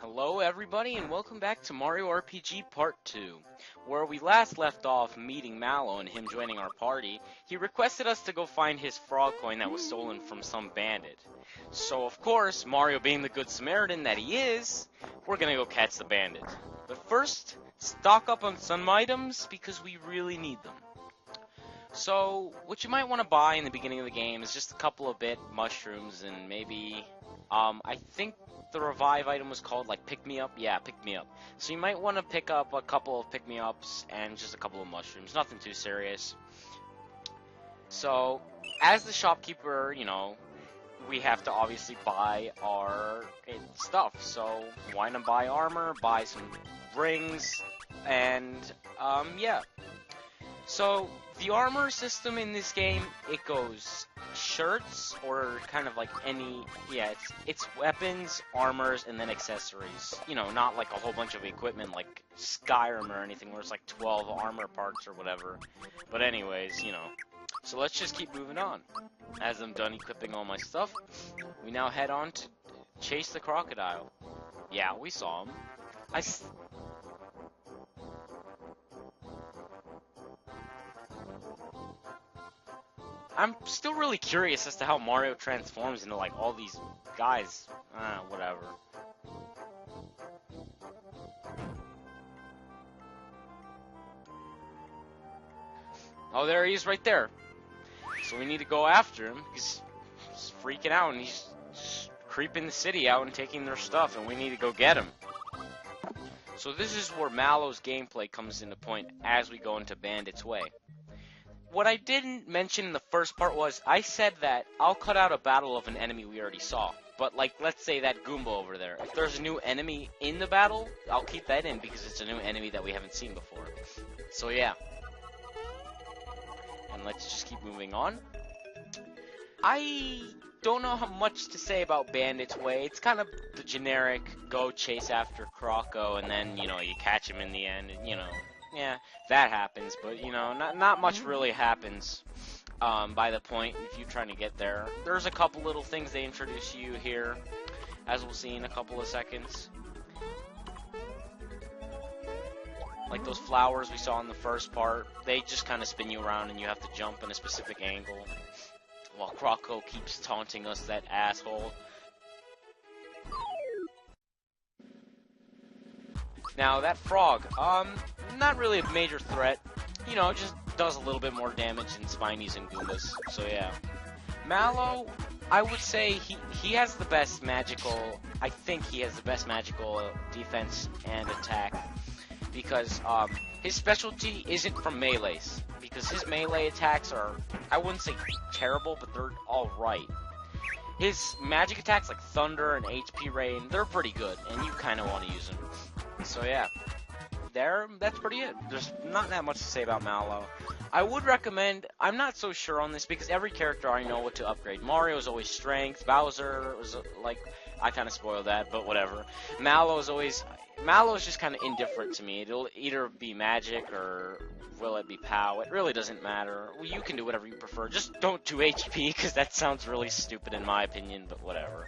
Hello everybody and welcome back to Mario RPG Part 2. Where we last left off meeting Mallow and him joining our party, he requested us to go find his frog coin that was stolen from some bandit. So of course, Mario being the good Samaritan that he is, we're gonna go catch the bandit. But first, stock up on some items because we really need them. So, what you might want to buy in the beginning of the game is just a couple of mushrooms and maybe, I think the revive item was called like pick me up. Yeah, pick me up. So you might want to pick up a couple of pick me ups and just a couple of mushrooms. Nothing too serious. So as the shopkeeper, we have to obviously buy our stuff. So why not buy armor, buy some rings, and yeah. So the armor system in this game, it goes shirts or kind of like it's weapons, armors, and then accessories. Not like a whole bunch of equipment like Skyrim or anything where it's like 12 armor parts or whatever. But anyways, So let's just keep moving on. As I'm done equipping all my stuff, we now head on to chase the crocodile. Yeah, we saw him. I'm still really curious as to how Mario transforms into, like, all these guys. Whatever. Oh, there he is right there. So we need to go after him. He's freaking out, and he's creeping the city out and taking their stuff, and we need to go get him. So this is where Mallow's gameplay comes into point as we go into Bandits Way. What I didn't mention in the first part was, I said that I'll cut out a battle of an enemy we already saw. But, like, let's say that Goomba over there. If there's a new enemy in the battle, I'll keep that in because it's a new enemy that we haven't seen before. So, yeah. And let's just keep moving on. I don't know how much to say about Bandits Way. It's kind of the generic go chase after Croco and then, you catch him in the end and, yeah, that happens, but, not much really happens by the point if you're trying to get there. There's a couple little things they introduce you here, as we'll see in a couple of seconds. Like those flowers we saw in the first part, they just kind of spin you around and you have to jump in a specific angle. While Croco keeps taunting us, that asshole. Now, that frog, not really a major threat. Just does a little bit more damage than Spinies and Goombas. So, yeah. Mallow, I would say he has the best magical... I think he has the best magical defense and attack. Because, his specialty isn't from melees. Because his melee attacks are, I wouldn't say terrible, but they're alright. His magic attacks, like Thunder and HP Rain, they're pretty good. And you kind of want to use them. So yeah, that's pretty it. There's not that much to say about Mallow. I would recommend, I'm not so sure on this because every character I know what to upgrade. Mario's always strength, Bowser was like, I kind of spoiled that, but whatever. Mallow's just kind of indifferent to me. It'll either be magic or will it be POW? It really doesn't matter. Well, you can do whatever you prefer. Just don't do HP because that sounds really stupid in my opinion, but whatever.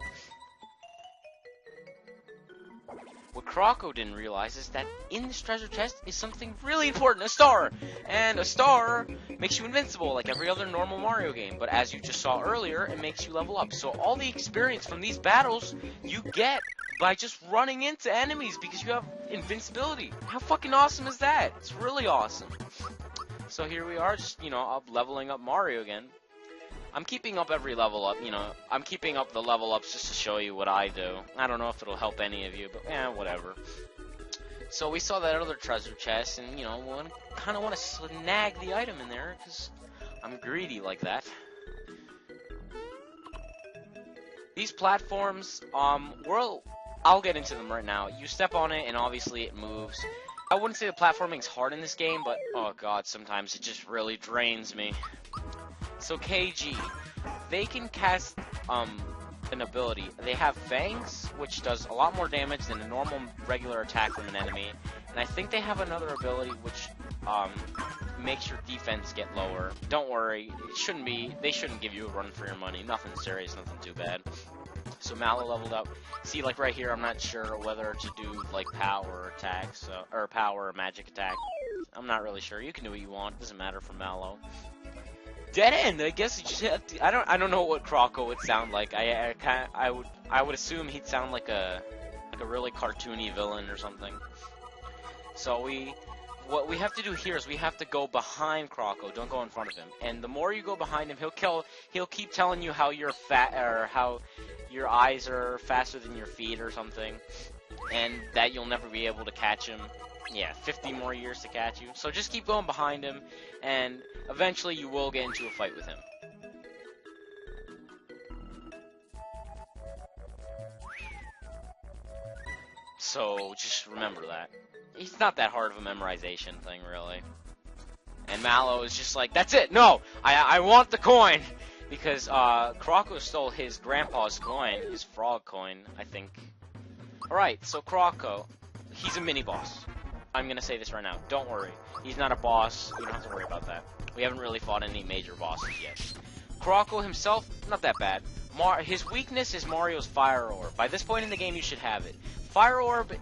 What Croco didn't realize is that in this treasure chest is something really important, a star! And a star makes you invincible like every other normal Mario game, but as you just saw earlier, it makes you level up. So all the experience from these battles you get by just running into enemies because you have invincibility. How fucking awesome is that? It's really awesome. So here we are, just, leveling up Mario again. I'm keeping up every level up, I'm keeping up the level ups just to show you what I do. I don't know if it'll help any of you, but whatever. So we saw that other treasure chest, and, kind of want to snag the item in there, because I'm greedy like that. These platforms, I'll get into them right now. You step on it, and obviously it moves. I wouldn't say the platforming's hard in this game, but, oh god, sometimes it just really drains me. So KG, they can cast an ability. They have Fangs, which does a lot more damage than a normal regular attack from an enemy. And I think they have another ability which makes your defense get lower. Don't worry, they shouldn't give you a run for your money. Nothing serious, nothing too bad. So Mallow leveled up. See, like right here, I'm not sure whether to do like power attacks or power or magic attack. I'm not really sure. You can do what you want. It doesn't matter for Mallow. Dead end. I guess you just have to. I don't know what Croco would sound like. I would assume he'd sound like a really cartoony villain or something. So what we have to do here is we have to go behind Croco. Don't go in front of him. And the more you go behind him, he'll keep telling you how you're fat or how your eyes are faster than your feet or something, and that you'll never be able to catch him. Yeah, 50 more years to catch you. So just keep going behind him, and eventually you will get into a fight with him. So just remember that. It's not that hard of a memorization thing, really. And Mallow is just like, that's it! No! I want the coin! Because Croco stole his grandpa's coin, his frog coin, I think. Alright, so Croco, he's a mini-boss. I'm gonna say this right now. Don't worry. He's not a boss. You don't have to worry about that. We haven't really fought any major bosses yet. Croco himself, not that bad. His weakness is Mario's Fire Orb. By this point in the game, you should have it. Fire Orb,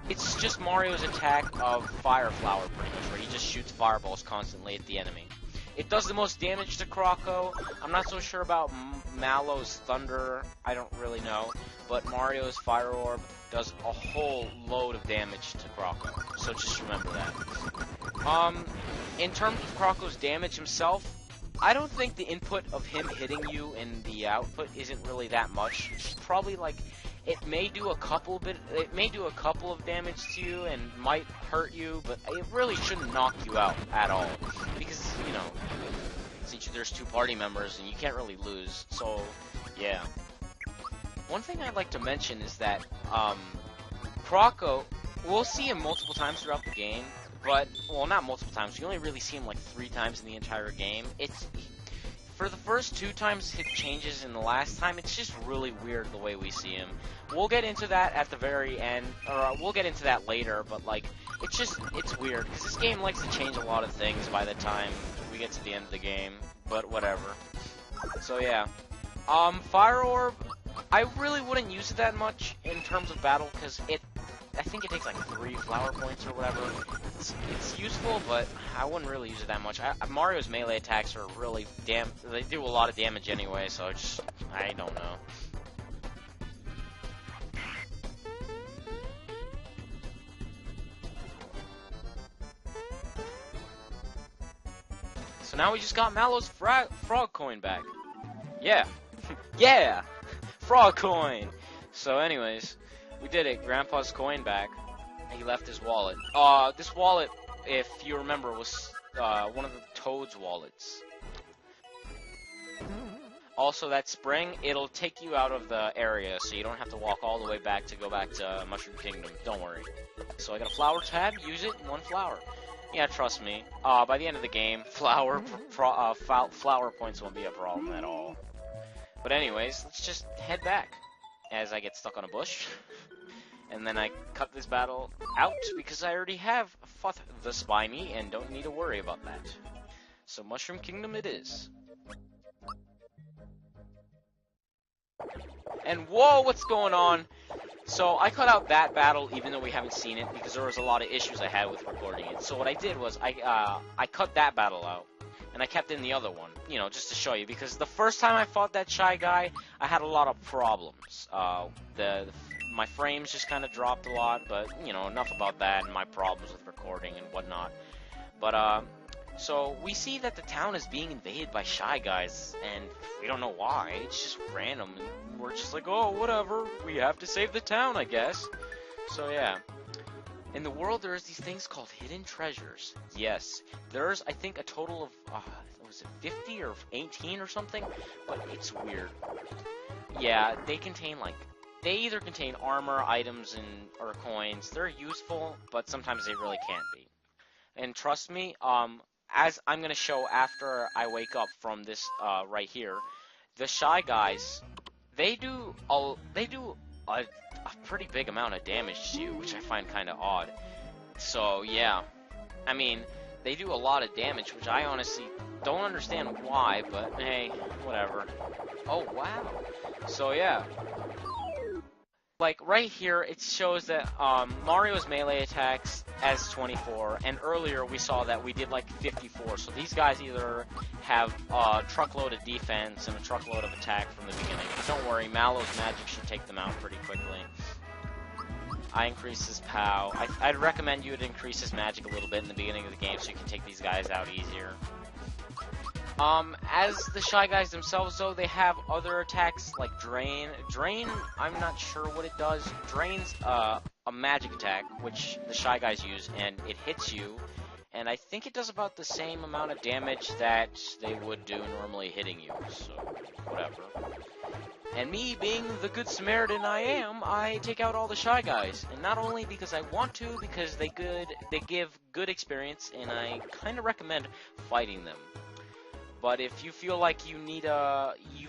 it's just Mario's attack of Fire Flower, pretty much, where he just shoots fireballs constantly at the enemy. It does the most damage to Croco. I'm not so sure about Mallow's Thunder. I don't really know. But Mario's Fire Orb does a whole load of damage to Croco. So just remember that. In terms of Croco's damage himself, I don't think the input of him hitting you and the output isn't really that much. It's probably like it may do a couple of damage to you and might hurt you, but it really shouldn't knock you out at all. Because, you know, since there's two party members and you can't really lose. So, yeah. One thing I'd like to mention is that Croco, we'll see him multiple times throughout the game, but, well, not multiple times. You only really see him like 3 times in the entire game. For the first 2 times it changes, and the last time, it's just really weird the way we see him. We'll get into that at the very end, or we'll get into that later, but, like, it's weird, because this game likes to change a lot of things by the time we get to the end of the game, but whatever. So, yeah. Fire Orb, I really wouldn't use it that much in terms of battle, because I think it takes like 3 flower points or whatever. It's useful, but I wouldn't really use it that much. Mario's melee attacks are really they do a lot of damage anyway, so I don't know. So now we just got Mallow's frog coin back. Yeah. Yeah! Frog coin! So anyways, we did it. Grandpa's coin back. He left his wallet. This wallet, if you remember, was one of the Toad's wallets. Also, that spring, it'll take you out of the area, so you don't have to walk all the way back to go back to Mushroom Kingdom. Don't worry. So I got a flower tab. Use it. 1 flower. Yeah, trust me. By the end of the game, flower points won't be a problem at all. But anyways, let's just head back as I get stuck on a bush. And then I cut this battle out because I already have fought the Spiny and don't need to worry about that. So Mushroom Kingdom it is. And whoa, what's going on? So I cut out that battle even though we haven't seen it because there was a lot of issues I had with recording it. So what I did was I cut that battle out. And I kept in the other one, you know, just to show you. Because the first time I fought that Shy Guy, I had a lot of problems. My frames just kind of dropped a lot, but, you know, enough about that and my problems with recording and whatnot. But, so we see that the town is being invaded by Shy Guys, and we don't know why. It's just random, and we're just like, oh, whatever. We have to save the town, I guess. So, yeah. In the world, there's these things called hidden treasures. Yes, there's, I think, a total of, was it 50 or 18 or something? But it's weird. Yeah, they contain, like, they either contain armor, items, or coins. They're useful, but sometimes they really can't be. And trust me, as I'm gonna show after I wake up from this, right here, the Shy Guys, they do a pretty big amount of damage to you, which I find kind of odd. So, yeah. I mean, they do a lot of damage, which I honestly don't understand why, but hey, whatever. Oh, wow. So, yeah. like right here, it shows that Mario's melee attacks as 24, and earlier we saw that we did like 54. So these guys either have a truckload of defense and a truckload of attack from the beginning. But don't worry, Mallow's magic should take them out pretty quickly. I increase his POW. I'd recommend you would increase his magic a little bit in the beginning of the game so you can take these guys out easier. As the Shy Guys themselves, though, they have other attacks like Drain. Drain, I'm not sure what it does. Drain's a magic attack, which the Shy Guys use, and it hits you. And I think it does about the same amount of damage that they would do normally hitting you, so whatever. And me, being the good Samaritan I am, I take out all the Shy Guys. And not only because I want to, because they give good experience, and I kind of recommend fighting them. But if you feel like you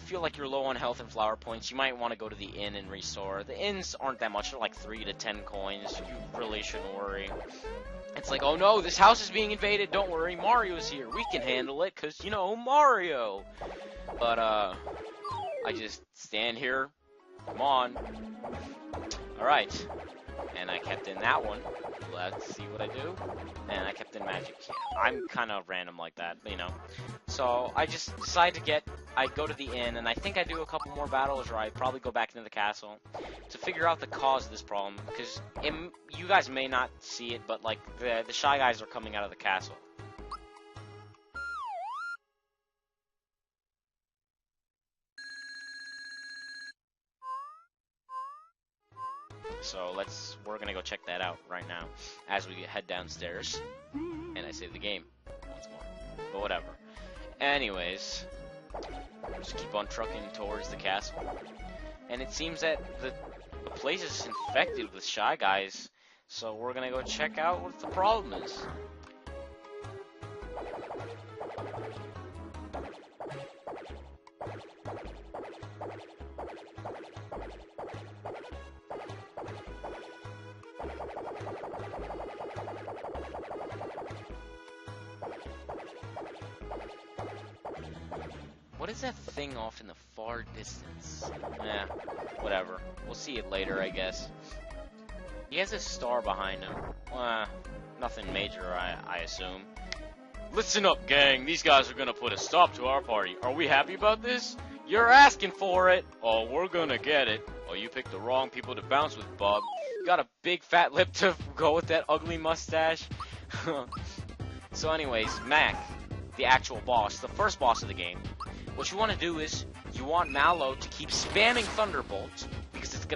feel like you're low on health and flower points, you might want to go to the inn and restore. The inns aren't that much, they're like 3 to 10 coins. You really shouldn't worry. It's like, oh no, this house is being invaded. Don't worry, Mario's here. We can handle it, cause you know Mario. But I just stand here. Come on. All right. And I kept in that one. Let's see what I do. And I kept in magic. I'm kind of random like that, you know. So I just decide I go to the inn, and I think I do a couple more battles, or I probably go back into the castle to figure out the cause of this problem. Because you guys may not see it, but like the Shy Guys are coming out of the castle. So we're gonna go check that out right now as we head downstairs. And I save the game once more. But whatever. Anyways, just keep on trucking towards the castle. And it seems that the place is infected with Shy Guys. So we're gonna go check out what the problem is. What is that thing off in the far distance? Eh, whatever. We'll see it later, I guess. He has a star behind him. Nothing major, I assume. Listen up, gang. These guys are gonna put a stop to our party. Are we happy about this? You're asking for it. Oh, we're gonna get it. Oh, you picked the wrong people to bounce with, bub. You got a big fat lip to go with that ugly mustache. So anyways, Mac, the actual boss, the first boss of the game. What you want to do is, you want Mallow to keep spamming Thunderbolt, because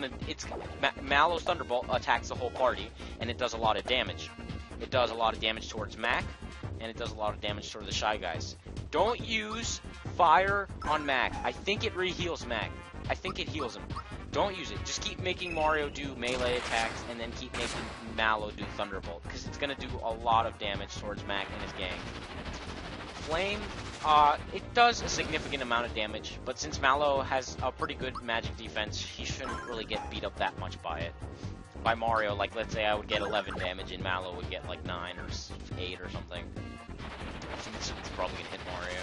Mallow's Thunderbolt attacks the whole party, and it does a lot of damage. It does a lot of damage towards Mac, and it does a lot of damage towards the Shy Guys. Don't use Fire on Mac. I think it re-heals Mac. I think it heals him. Don't use it. Just keep making Mario do melee attacks, and then keep making Mallow do Thunderbolt, because it's going to do a lot of damage towards Mac and his gang. Flame, it does a significant amount of damage, but since Mallow has a pretty good magic defense, he shouldn't really get beat up that much by it. By Mario, like let's say I would get 11 damage and Mallow would get like 9 or 8 or something. It's probably gonna hit Mario.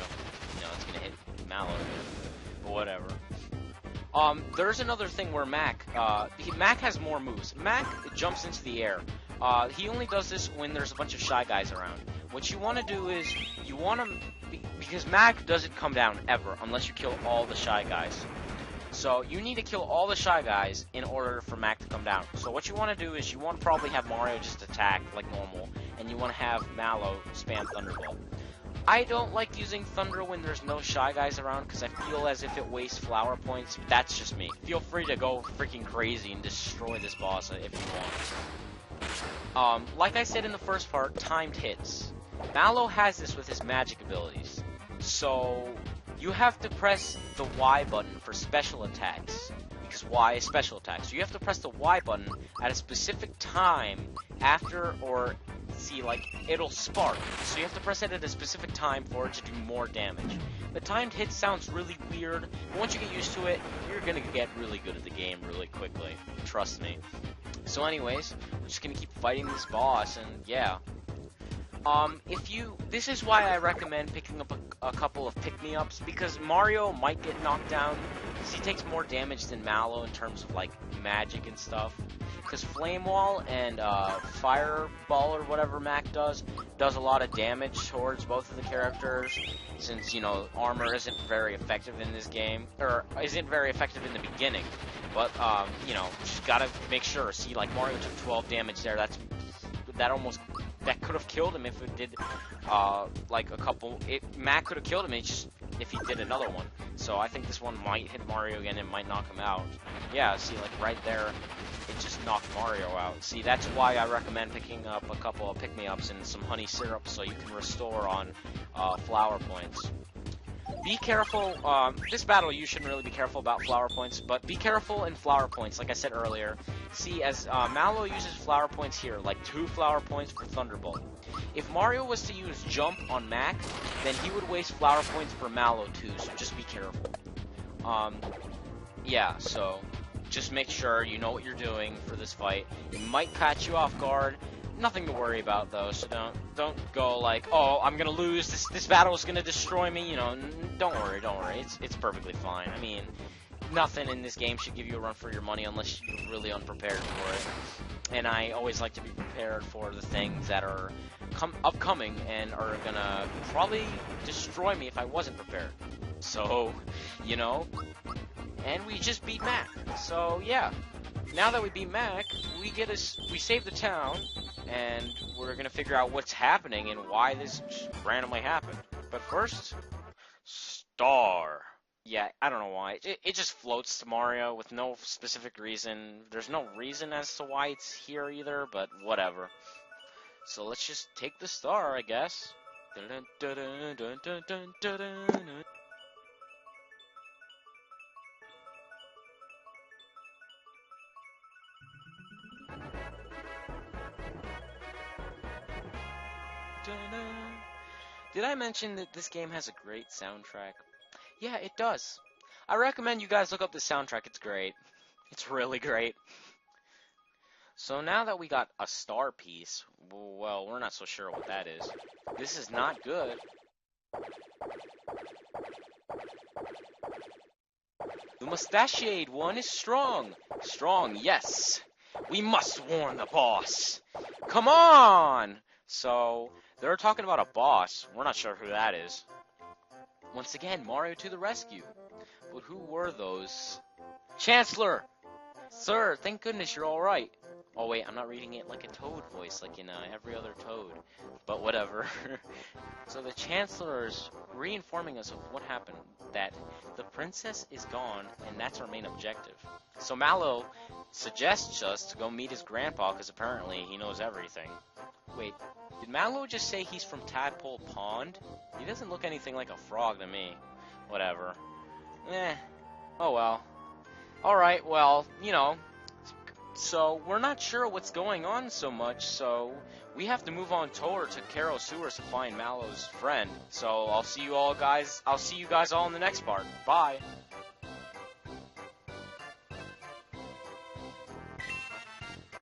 No, it's gonna hit Mallow. But whatever. There's another thing where Mac has more moves. Mac jumps into the air. He only does this when there's a bunch of Shy Guys around. What you want to do is, you want to, because Mac doesn't come down ever unless you kill all the Shy Guys. So you need to kill all the Shy Guys in order for Mac to come down. So what you want to do is, you want to probably have Mario just attack like normal, and you want to have Mallow spam Thunderbolt. I don't like using Thunder when there's no Shy Guys around, because I feel as if it wastes flower points. That's just me. Feel free to go freaking crazy and destroy this boss if you want. Like I said in the first part, timed hits. Mallow has this with his magic abilities. So you have to press the Y button for special attacks, because Y is special attacks. So you have to press the Y button at a specific time after, or see, like, it'll spark. So you have to press it at a specific time for it to do more damage. The timed hit sounds really weird, but once you get used to it, you're gonna get really good at the game really quickly. Trust me. So anyways, we're just gonna keep fighting this boss, and yeah. This is why I recommend picking up a couple of pick-me-ups, because Mario might get knocked down, because he takes more damage than Mallow in terms of, like, magic and stuff. Because Flame Wall and, Fireball or whatever Mac does a lot of damage towards both of the characters, since, you know, armor isn't very effective in this game, or isn't very effective in the beginning. But, you know, just gotta make sure. See, like, Mario took 12 damage there, that could have killed him if it did, like a couple. Mac could have killed him if he did another one. So I think this one might hit Mario again and might knock him out. Yeah, see, like right there, it just knocked Mario out. See, that's why I recommend picking up a couple of pick-me-ups and some honey syrup so you can restore on flower points. Be careful, this battle you shouldn't really be careful about flower points, but be careful in flower points, like I said earlier. See, as Mallow uses flower points here, like 2 flower points for Thunderbolt. If Mario was to use Jump on Mac, then he would waste flower points for Mallow too, so just be careful. Yeah, so just make sure you know what you're doing for this fight. It might catch you off guard. Nothing to worry about though, so don't go like, oh, I'm gonna lose, this battle is gonna destroy me, you know. Don't worry, it's perfectly fine. I mean, nothing in this game should give you a run for your money unless you're really unprepared for it. And I always like to be prepared for the things that are upcoming and are gonna probably destroy me if I wasn't prepared. So, you know, and we just beat Mac. So yeah, now that we beat Mac, we save the town. And we're gonna figure out what's happening and why this just randomly happened. But first, Star. Yeah, I don't know why. It just floats to Mario with no specific reason. There's no reason as to why it's here either, but whatever. So let's just take the star, I guess. Did I mention that this game has a great soundtrack? Yeah, it does. I recommend you guys look up the soundtrack. It's great. It's really great. So now that we got a star piece, well, we're not so sure what that is. This is not good. The mustachioed one is strong. Strong, yes. We must warn the boss. Come on! So, they're talking about a boss. We're not sure who that is. Once again, Mario to the rescue. But who were those? Chancellor! Sir, thank goodness you're alright. Oh wait, I'm not reading it like a Toad voice, like in every other Toad. But whatever. So the Chancellor is reinforming us of what happened. That the princess is gone, and that's our main objective. So Mallow suggests us to go meet his grandpa, because apparently he knows everything. Wait, did Mallow just say he's from Tadpole Pond? He doesn't look anything like a frog to me. Whatever. Oh well. Alright, well, you know. So, we're not sure what's going on so much, so we have to move on toward to Karo Sewers to find Mallow's friend. So, I'll see you guys all in the next part. Bye.